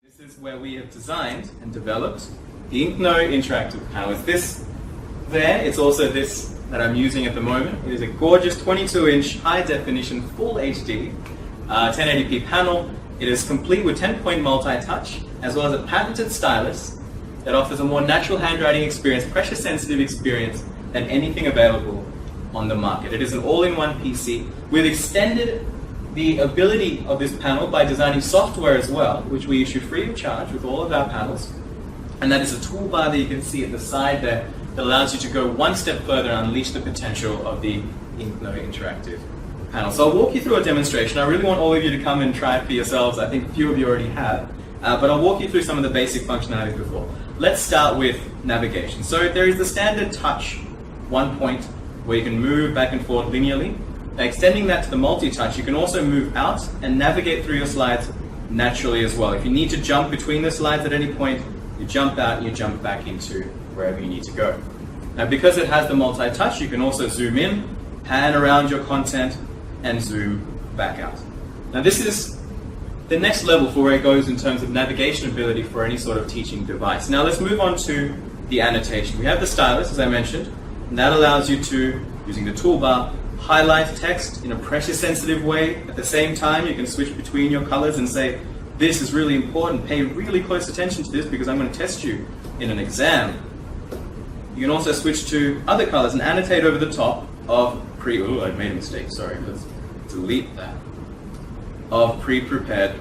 This is where we have designed and developed the Inknoe interactive panel. It's this there, it's also this that I'm using at the moment. It is a gorgeous 22-inch high-definition full HD 1080p panel. It is complete with 10-point multi-touch, as well as a patented stylus that offers a more natural handwriting experience, pressure-sensitive experience than anything available on the market. It is an all-in-one PC. We've extended the ability of this panel by designing software as well, which we issue free of charge with all of our panels. And that is a toolbar that you can see at the side there that allows you to go one step further and unleash the potential of the Inknoe interactive panel. So I'll walk you through a demonstration. I really want all of you to come and try it for yourselves. I think a few of you already have. But I'll walk you through some of the basic functionalities before. Let's start with navigation. So there is the standard touch one point where you can move back and forth linearly. Now, extending that to the multi-touch, you can also move out and navigate through your slides naturally as well. If you need to jump between the slides at any point, you jump out and you jump back into wherever you need to go. Now, because it has the multi-touch, you can also zoom in, pan around your content, and zoom back out. Now, this is the next level for where it goes in terms of navigation ability for any sort of teaching device. Now, let's move on to the annotation. We have the stylus, as I mentioned, and that allows you to, using the toolbar, highlight text in a pressure-sensitive way. At the same time, you can switch between your colors and say, this is really important, pay really close attention to this because I'm going to test you in an exam. You can also switch to other colors and annotate over the top of I made a mistake, sorry, let's delete that. Of pre-prepared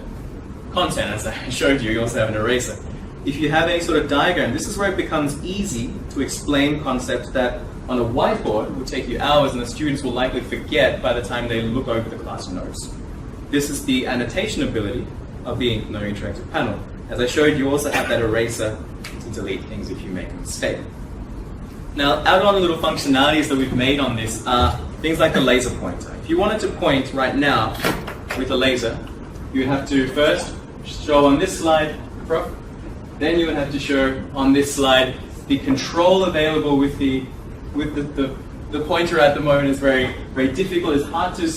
content. As I showed you, you also have an eraser. If you have any sort of diagram, this is where it becomes easy to explain concepts that on a whiteboard would take you hours and the students will likely forget by the time they look over the class notes. This is the annotation ability of the Inknoe interactive panel. As I showed you, also have that eraser to delete things if you make a mistake. Now, add-on little functionalities that we've made on this are things like the laser pointer. If you wanted to point right now with a laser, you would have to first show on this slide, then you would have to show on this slide the control available with the pointer at the moment is very, very difficult. It's hard to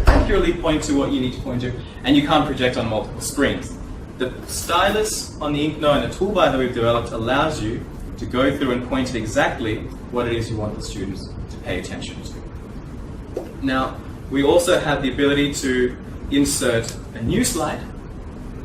accurately point to what you need to point to, and you can't project on multiple screens. The stylus on the Inknoe and the toolbar that we've developed allows you to go through and point at exactly what it is you want the students to pay attention to. Now, we also have the ability to insert a new slide,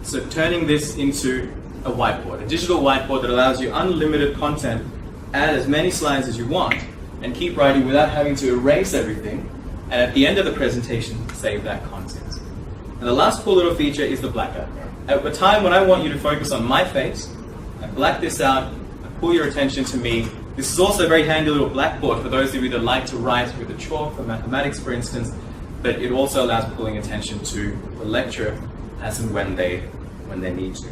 so turning this into a whiteboard, a digital whiteboard that allows you unlimited content, add as many slides as you want, and keep writing without having to erase everything, and at the end of the presentation, save that content. And the last cool little feature is the blackout. At the time when I want you to focus on my face, I black this out, I pull your attention to me. This is also a very handy little blackboard for those of you that like to write with a chalk for mathematics, for instance, but it also allows pulling attention to the lecturer as and when they need to.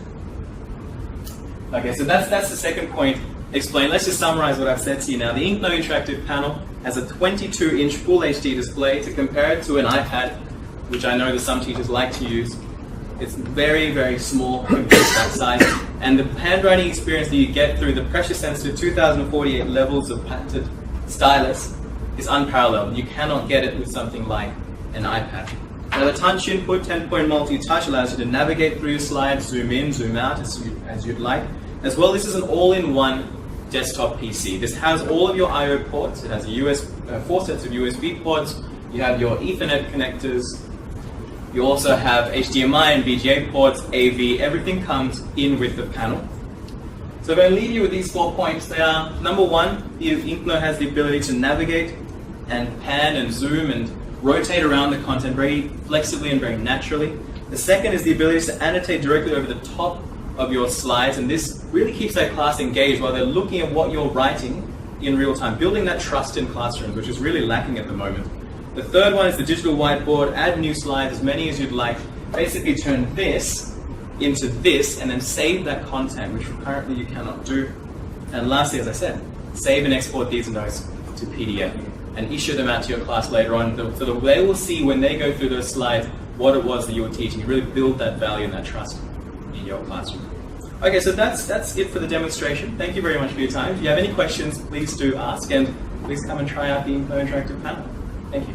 Okay, so that's the second point explained. Let's just summarize what I've said to you now. The Inknoe interactive panel has a 22-inch full HD display. To compare it to an iPad, which I know that some teachers like to use, it's very, very small compared to that size. And the handwriting experience that you get through the pressure-sensitive 2048 levels of patented stylus is unparalleled. You cannot get it with something like an iPad. Now, the touch input 10-point multi-touch allows you to navigate through your slides, zoom in, zoom out as you'd like. As well, this is an all-in-one desktop PC. This has all of your I/O ports. It has a 4 sets of USB ports. You have your Ethernet connectors. You also have HDMI and VGA ports, AV. Everything comes in with the panel. So if I leave you with these 4 points, they are, number one, the Inknoe has the ability to navigate and pan and zoom and rotate around the content very flexibly and very naturally. The second is the ability to annotate directly over the top of your slides, and this really keeps that class engaged while they're looking at what you're writing in real time, building that trust in classrooms, which is really lacking at the moment. The third one is the digital whiteboard. Add new slides, as many as you'd like. Basically turn this into this and then save that content, which currently you cannot do. And lastly, as I said, save and export these notes to PDF and issue them out to your class later on so that they will see when they go through those slides what it was that you were teaching. You really build that value and that trust in your classroom. Okay, so that's it for the demonstration. Thank you very much for your time. If you have any questions, please do ask, and please come and try out the Inknoe interactive panel. Thank you.